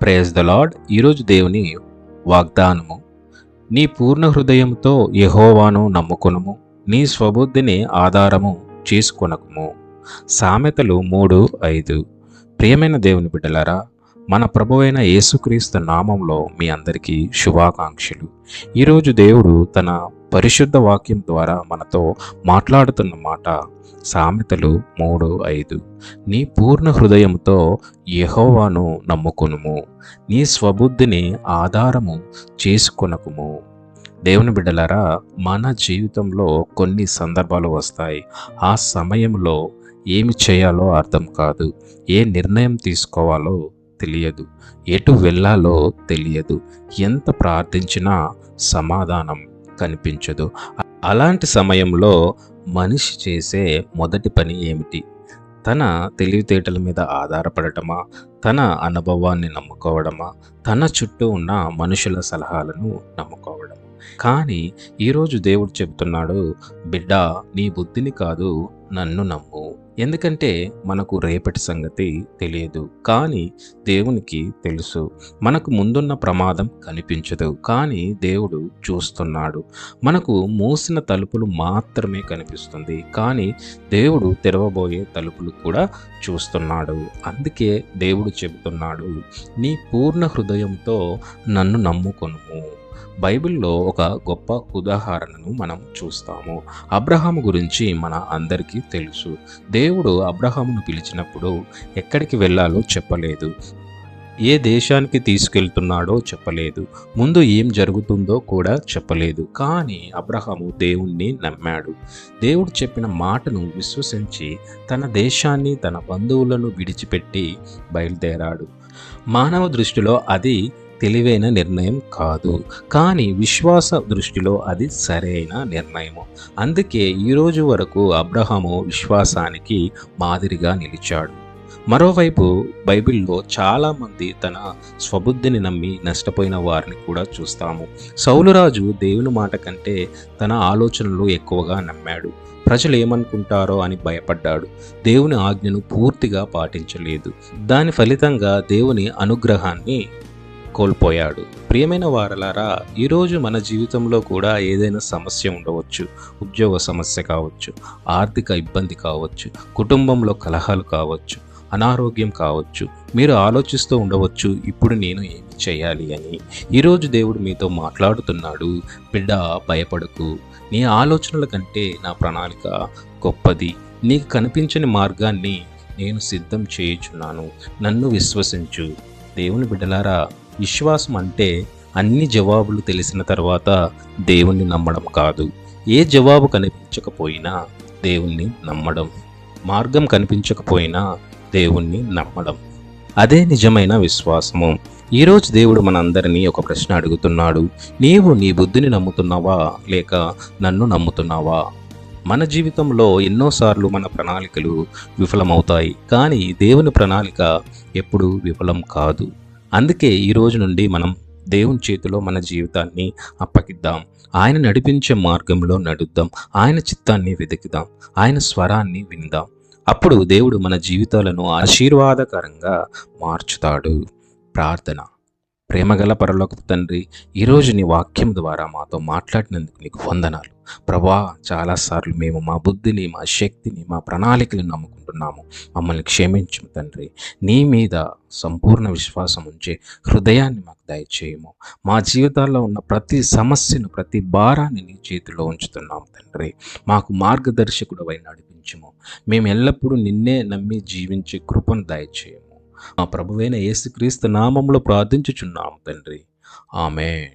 Praise the lord. ఈరోజు దేవుని వాగ్దానము, నీ పూర్ణ హృదయంతో యెహోవాను నమ్ముకొనుము, నీ స్వబుద్ధిని ఆధారము చేసుకొనకుము. సామెతలు 3:5. ప్రియమైన దేవుని బిడ్డలారా, మన ప్రభువైన యేసుక్రీస్తు నామంలో మీ అందరికీ శుభాకాంక్షలు. ఈరోజు దేవుడు తన పరిశుద్ధ వాక్యం ద్వారా మనతో మాట్లాడుతున్న మాట సామెతలు 3:5. నీ పూర్ణ హృదయంతో యెహోవాను నమ్ముకొనుము, నీ స్వబుద్ధిని ఆధారము చేసుకొనకుము. దేవుని బిడ్డలారా, మన జీవితంలో కొన్ని సందర్భాలు వస్తాయి. ఆ సమయంలో ఏమి చేయాలో అర్థం కాదు, ఏ నిర్ణయం తీసుకోవాలో తెలియదు, ఎటు వెళ్ళాలో తెలియదు, ఎంత ప్రార్థించినా సమాధానం కనిపించదు. అలాంటి సమయంలో మనిషి చేసే మొదటి పని ఏమిటి? తన తెలివితేటల మీద ఆధారపడటమా, తన అనుభవాన్ని నమ్ముకోవడమా, తన చుట్టూ ఉన్న మనుషుల సలహాలను నమ్ముకోవడమా? కానీ ఈరోజు దేవుడు చెబుతున్నాడు, బిడ్డ, నీ బుద్ధిని కాదు, నన్ను నమ్ము. ఎందుకంటే మనకు రేపటి సంగతి తెలియదు, కానీ దేవునికి తెలుసు. మనకు ముందున్న ప్రమాదం కనిపించదు, కానీ దేవుడు చూస్తున్నాడు. మనకు మూసిన తలుపులు మాత్రమే కనిపిస్తుంది, కానీ దేవుడు తెరవబోయే తలుపులు కూడా చూస్తున్నాడు. అందుకే దేవుడు చెబుతున్నాడు, నీ పూర్ణ హృదయంతో నన్ను నమ్ముకొనుము. బైబిల్లో ఒక గొప్ప ఉదాహరణను మనం చూస్తాము. అబ్రహాము గురించి మన అందరికీ తెలుసు. దేవుడు అబ్రహామును పిలిచినప్పుడు ఎక్కడికి వెళ్ళాలో చెప్పలేదు, ఏ దేశానికి తీసుకెళ్తున్నాడో చెప్పలేదు, ముందు ఏం జరుగుతుందో కూడా చెప్పలేదు. కానీ అబ్రహాము దేవుణ్ణి నమ్మాడు. దేవుడు చెప్పిన మాటను విశ్వసించి తన దేశాన్ని, తన బంధువులను విడిచిపెట్టి బయలుదేరాడు. మానవ దృష్టిలో అది తెలివైన నిర్ణయం కాదు, కానీ విశ్వాస దృష్టిలో అది సరైన నిర్ణయము. అందుకే ఈరోజు వరకు అబ్రహాము విశ్వాసానికి మాదిరిగా నిలిచాడు. మరోవైపు బైబిల్లో చాలామంది తన స్వబుద్ధిని నమ్మి నష్టపోయిన వారిని కూడా చూస్తాము. సౌలురాజు దేవుని మాట కంటే తన ఆలోచనలు ఎక్కువగా నమ్మాడు. ప్రజలు ఏమనుకుంటారో అని భయపడ్డాడు. దేవుని ఆజ్ఞను పూర్తిగా పాటించలేదు. దాని ఫలితంగా దేవుని అనుగ్రహాన్ని కోల్పోయాడు. ప్రియమైన వారలారా, ఈరోజు మన జీవితంలో కూడా ఏదైనా సమస్య ఉండవచ్చు. ఉద్యోగ సమస్య కావచ్చు, ఆర్థిక ఇబ్బంది కావచ్చు, కుటుంబంలో కలహాలు కావచ్చు, అనారోగ్యం కావచ్చు. మీరు ఆలోచిస్తూ ఉండవచ్చు, ఇప్పుడు నేను ఏమి చేయాలి అని. ఈరోజు దేవుడు మీతో మాట్లాడుతున్నాడు, బిడ్డ, భయపడకు. నీ ఆలోచనల కంటే నా ప్రణాళిక గొప్పది. నీకు కనిపించని మార్గాన్ని నేను సిద్ధం చేయుచున్నాను, నన్ను విశ్వసించు. దేవుని బిడ్డలారా, విశ్వాసం అంటే అన్ని జవాబులు తెలిసిన తర్వాత దేవుణ్ణి నమ్మడం కాదు. ఏ జవాబు కనిపించకపోయినా దేవుణ్ణి నమ్మడం, మార్గం కనిపించకపోయినా దేవుణ్ణి నమ్మడం, అదే నిజమైన విశ్వాసము. ఈరోజు దేవుడు మనందరినీ ఒక ప్రశ్న అడుగుతున్నాడు, నీవు నీ బుద్ధిని నమ్ముతున్నావా, లేక నన్ను నమ్ముతున్నావా? మన జీవితంలో ఎన్నోసార్లు మన ప్రణాళికలు విఫలమవుతాయి, కానీ దేవుని ప్రణాళిక ఎప్పుడూ విఫలం కాదు. అందుకే ఈ రోజు నుండి మనం దేవుని చేతిలో మన జీవితాన్ని అప్పగిద్దాం. ఆయన నడిపించే మార్గంలో నడుద్దాం. ఆయన చిత్తాన్ని వెతుకుదాం. ఆయన స్వరాన్ని విందాం. అప్పుడు దేవుడు మన జీవితాలను ఆశీర్వాదకరంగా మార్చుతాడు. ప్రార్థన. ప్రేమగల పరలోకపు తండ్రి, ఈరోజు నీ వాక్యం ద్వారా మాతో మాట్లాడినందుకు నీకు వందనాలు. ప్రభా, చాలాసార్లు మేము మా బుద్ధిని, మా శక్తిని, మా ప్రణాళికలను నమ్ముకుంటున్నాము. మమ్మల్ని క్షమించు తండ్రి. నీ మీద సంపూర్ణ విశ్వాసం ఉంచే హృదయాన్ని మాకు దయచేయము. మా జీవితాల్లో ఉన్న ప్రతి సమస్యను, ప్రతి భారాన్ని నీ చేతిలో ఉంచుతున్నాము తండ్రి. మాకు మార్గదర్శకుడు అయి నడిపించుము. మేము ఎల్లప్పుడూ నిన్నే నమ్మి జీవించే కృపను దయచేయము. మా ప్రభువైన యేసుక్రీస్తు నామములో ప్రార్థించుచున్నాము తండ్రి. ఆమేన్.